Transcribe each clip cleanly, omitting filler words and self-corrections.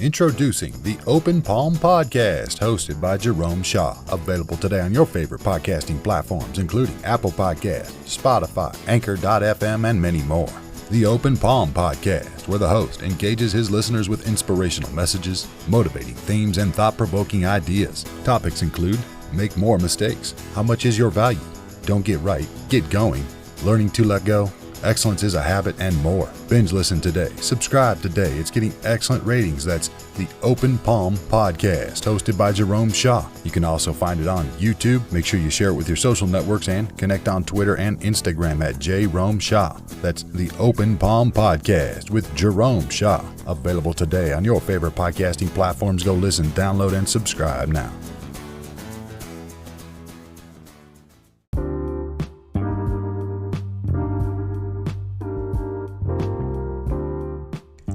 Introducing the Open Palm Podcast, hosted by Jerome Shaw. Available today on your favorite podcasting platforms, including Apple Podcasts, Spotify, Anchor.fm, and many more. The Open Palm Podcast, where the host engages his listeners with inspirational messages, motivating themes, and thought-provoking ideas. Topics include: make more mistakes, how much is your value, don't get right, get going, learning to let go, excellence is a habit, and more. Binge listen today. Subscribe today. It's getting excellent ratings. That's the Open Palm Podcast, hosted by Jerome Shaw. You can also find it on YouTube. Make sure you share it with your social networks and connect on Twitter and Instagram at Jerome Shaw. That's the Open Palm Podcast with Jerome Shaw. Available today on your favorite podcasting platforms. Go listen, download, and subscribe now.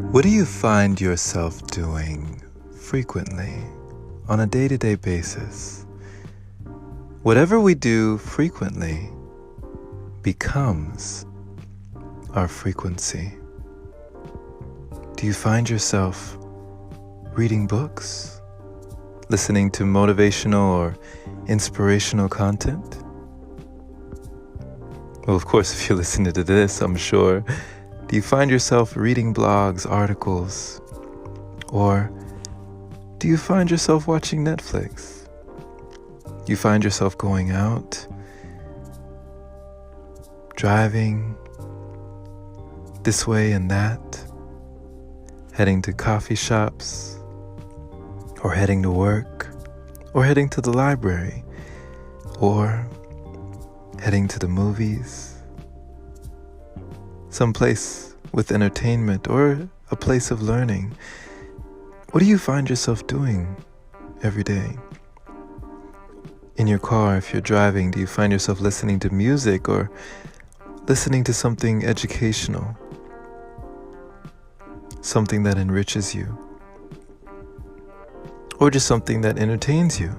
What do you find yourself doing frequently on a day-to-day basis? Whatever we do frequently becomes our frequency. Do you find yourself reading books, listening to motivational or inspirational content? Well, of course, if you're listening to this, I'm sure. Do you find yourself reading blogs, articles, or do you find yourself watching Netflix? Do you find yourself going out, driving this way and that, heading to coffee shops, or heading to work, or heading to the library, or heading to the movies? Someplace with entertainment or a place of learning. What do you find yourself doing every day? In your car, if you're driving, do you find yourself listening to music or listening to something educational? Something that enriches you? Or just something that entertains you?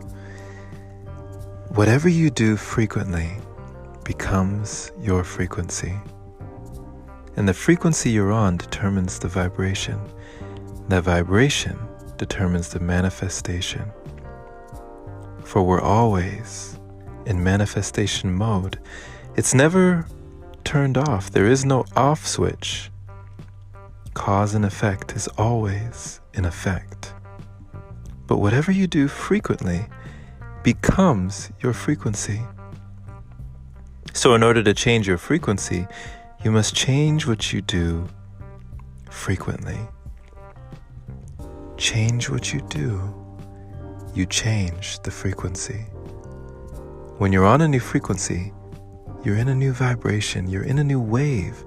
Whatever you do frequently becomes your frequency. And the frequency you're on determines the vibration. That vibration determines the manifestation. For we're always in manifestation mode. It's never turned off. There is no off switch. Cause and effect is always in effect. But whatever you do frequently becomes your frequency. So in order to change your frequency, you must change what you do frequently. Change what you do. You change the frequency. When you're on a new frequency, you're in a new vibration, you're in a new wave,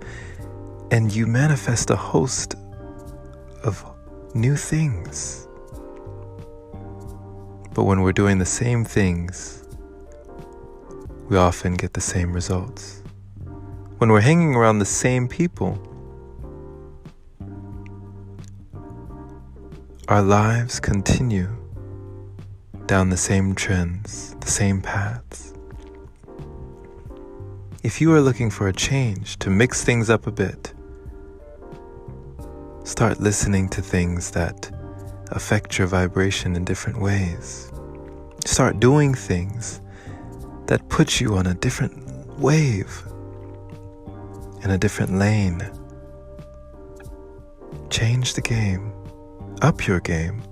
and you manifest a host of new things. But when we're doing the same things, we often get the same results. When we're hanging around the same people, our lives continue down the same trends, the same paths. If you are looking for a change, to mix things up a bit, start listening to things that affect your vibration in different ways. Start doing things that put you on a different wave, in a different lane. Change the game. Up your game.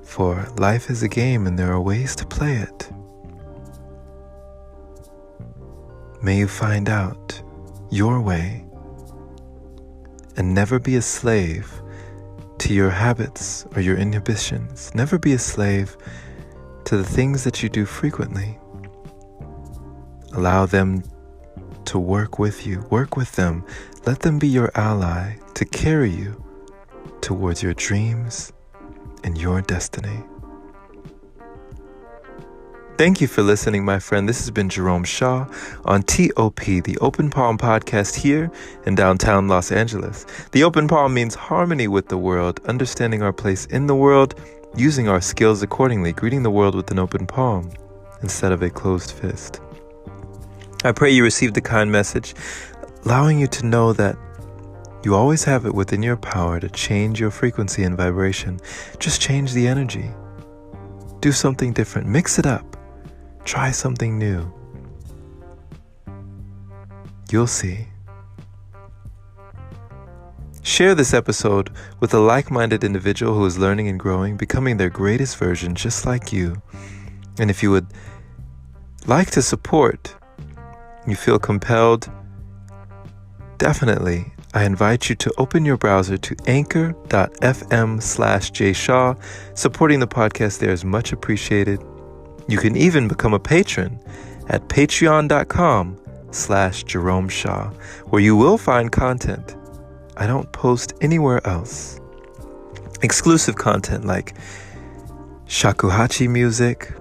For life is a game and there are ways to play it. May you find out your way and never be a slave to your habits or your inhibitions. Never be a slave to the things that you do frequently. Allow them to work with you. Work with them. Let them be your ally to carry you towards your dreams and your destiny. Thank you for listening, my friend. This has been Jerome Shaw on TOP, the Open Palm Podcast here in downtown Los Angeles. The Open Palm means harmony with the world, understanding our place in the world, using our skills accordingly, greeting the world with an open palm instead of a closed fist. I pray you received the kind message, allowing you to know that You always have it within your power to change your frequency and vibration. Just change the energy. Do something different. Mix it up. Try something new. You'll see. Share this episode with a like-minded individual who is learning and growing, becoming their greatest version just like you. And if you would like to support, you feel compelled, definitely, I invite you to open your browser to anchor.fm/jshaw. Supporting the podcast there is much appreciated. You can even become a patron at patreon.com/Jerome Shaw, where you will find content I don't post anywhere else. Exclusive content like shakuhachi music,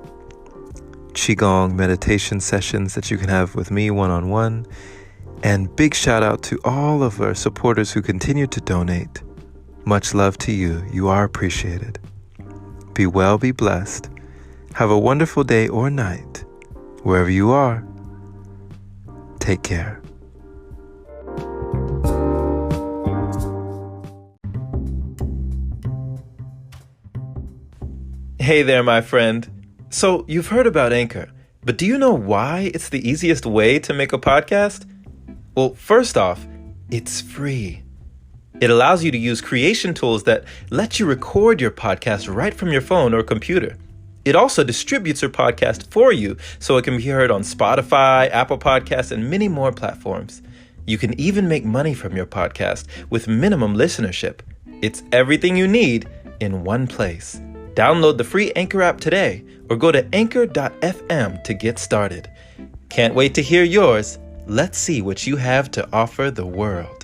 qigong meditation sessions that you can have with me one-on-one, and big shout out to all of our supporters who continue to donate. Much love to you. You are appreciated. Be well, be blessed. Have a wonderful day or night, wherever you are. Take care. Hey there, my friend. So you've heard about Anchor, but do you know why it's the easiest way to make a podcast? Well, first off, it's free. It allows you to use creation tools that let you record your podcast right from your phone or computer. It also distributes your podcast for you so it can be heard on Spotify, Apple Podcasts, and many more platforms. You can even make money from your podcast with minimum listenership. It's everything you need in one place. Download the free Anchor app today or go to anchor.fm to get started. Can't wait to hear yours. Let's see what you have to offer the world.